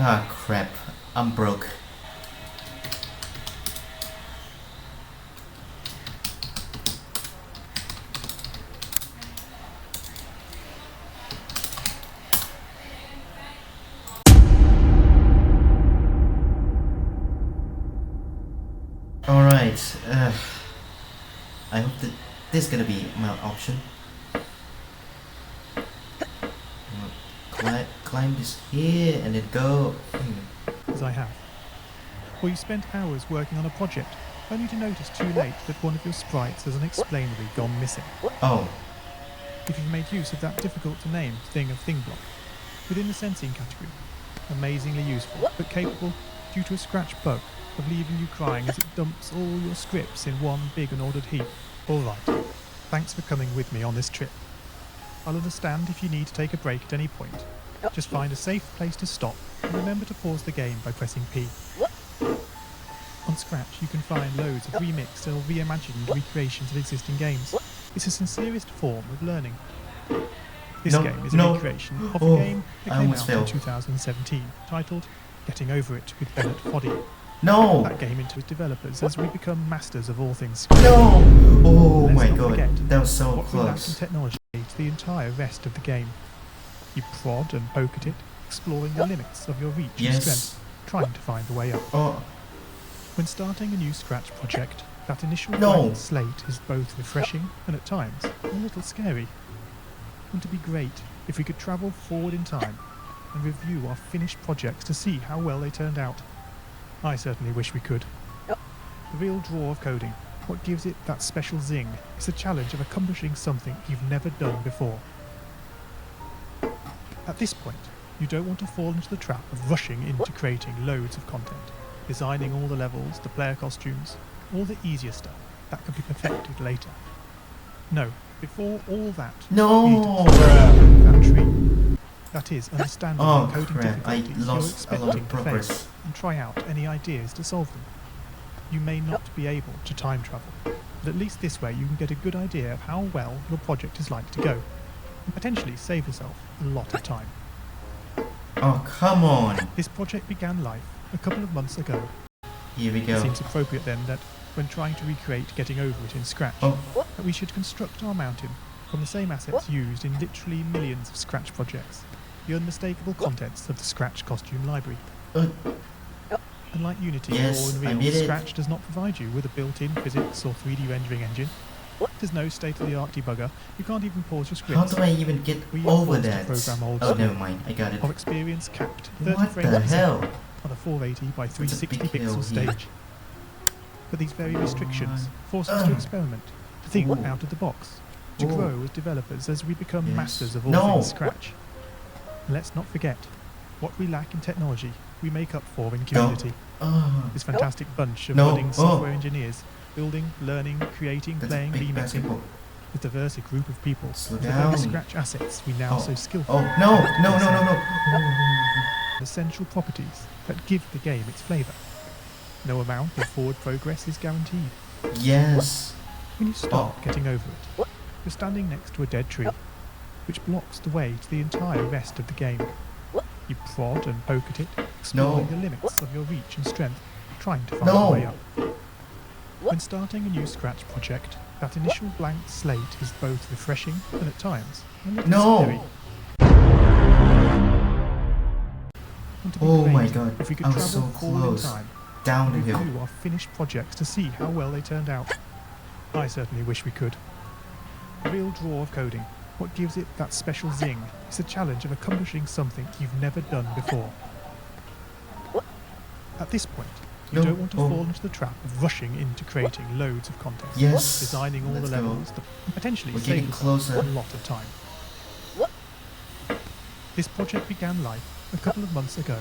Ah, crap. I'm broke. Alright, I hope that this is gonna be my option. Climb this here and then go. As I have. Or you spent hours working on a project, only to notice too late that one of your sprites has unexplainably gone missing. Oh, If you've made use of that difficult-to-name thing of thing block, within the sensing category, amazingly useful, but capable, due to a scratch bug, of leaving you crying as it dumps all your scripts in one big unordered heap. Alright, thanks for coming with me on this trip. I'll understand if you need to take a break at any point. Just find a safe place to stop and remember to pause the game by pressing P. On Scratch you can find loads of remixed or reimagined recreations of existing games. It's the sincerest form of learning. This game is a recreation of a game that came out in 2017, titled Getting Over It with Bennett Foddy. no! That game into its developers as we become masters of all things. No! Oh Let's my not god, forget that was so what we lack in close. technology to the entire rest of the game. You prod and poke at it, exploring the limits of your reach and strength, Yes. trying to find a way up. Oh, When starting a new Scratch project, that initial No. blank slate is both refreshing and at times a little scary. Wouldn't it be great if we could travel forward in time and review our finished projects to see how well they turned out? I certainly wish we could. The real draw of coding, what gives it that special zing, is the challenge of accomplishing something you've never done before. At this point, you don't want to fall into the trap of rushing into creating loads of content, designing all the levels, the player costumes, all the easier stuff that can be perfected later. No, before all that, no! you need to climb that tree. That is, understanding Oh the coding crap, I difficulties you're lost a lot expecting of to face progress. and try out any ideas to solve them. You may not be able to time travel, but at least this way you can get a good idea of how well your project is like to go, and potentially save yourself a lot of time. Oh, come on! This project began life a couple of months ago. Here we It go. seems appropriate then that, when trying to recreate Getting Over It in Scratch, Oh, that we should construct our mountain from the same assets used in literally millions of Scratch projects, the unmistakable contents of the Scratch costume library. uh, Unlike Unity Yes, or I Unreal, did it. Scratch does not provide you with a built-in physics or 3D rendering engine. There's no state-of-the-art debugger. You can't even pause your how scripts. do I even get We are over forced to that? program old Oh, school. never mind, I got it. Of experience capped 30 What frames the per second hell? on a 480 by That's a 360 big hill pixel here. stage. But these very restrictions force us to experiment, to think Ooh. out of the box, to Ooh. grow as developers as we become Yes. masters of all No. things Scratch. And let's not forget, what we lack in technology, we make up for in community. Oh, This fantastic bunch of No. budding Oh. software engineers, building, learning, creating, that's a playing, big remixing, basketball. with diverse group of people, Slow with the very down. Scratch assets we now Oh. so skillfully Oh, no, no, no, no, no. essential properties that give the game its flavour. No amount of forward progress is guaranteed. Yes. When you start getting over it, you're standing next to a dead tree, which blocks the way to the entire rest of the game. You prod and poke at it, exploring the limits of your reach and strength, trying to find No. a way up. When starting a new Scratch project, that initial blank slate is both refreshing and at times a little No. scary. Wouldn't it be Oh great my god, if we could I was travel so forward in close. time Down the and hill. review our finished projects to see how well they turned out? I certainly wish we could. The real draw of coding, what gives it that special zing, is the challenge of accomplishing something you've never done before. At this point, you No. don't want to Oh. fall into the trap of rushing into creating loads of content, Yes. designing all Let's the go. levels, and potentially We're save getting yourself closer. a lot of time. This project began life a couple of months ago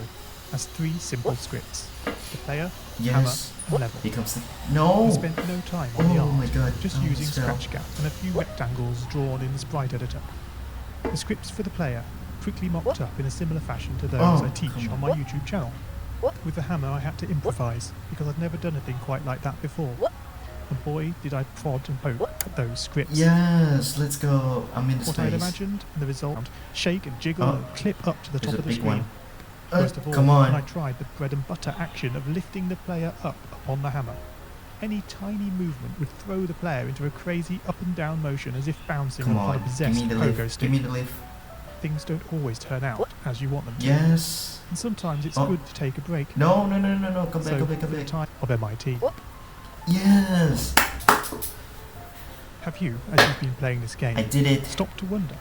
as 3 simple scripts: the player, Yes. hammer, and level. Becomes the... We No! spent no time on the Oh art, my god. just I using almost fell. scratch gaps and a few rectangles drawn in the sprite editor. The scripts for the player quickly mocked up in a similar fashion to those Oh, I teach come on my YouTube channel. With the hammer I had to improvise because I'd never done anything quite like that before. And boy did I prod and poke at those scripts. Yes, let's go. I'm in the What I'd space. imagined and the result, shake and jiggle Oh. and clip up to the There's top a of the big screen. one. First of all, come on. when I tried the bread and butter action of lifting the player up upon the hammer. Any tiny movement would throw the player into a crazy up and down motion as if bouncing Come upon a on. Give possessed me the pogo lift. stick. Give me the lift. Things don't always turn out as you want them to. Yes. And sometimes it's Oh. good to take a break. No. Come back, So, come back, come for the back. time of MIT, Yes. have you, as you've been playing this game, I did it. stopped to wonder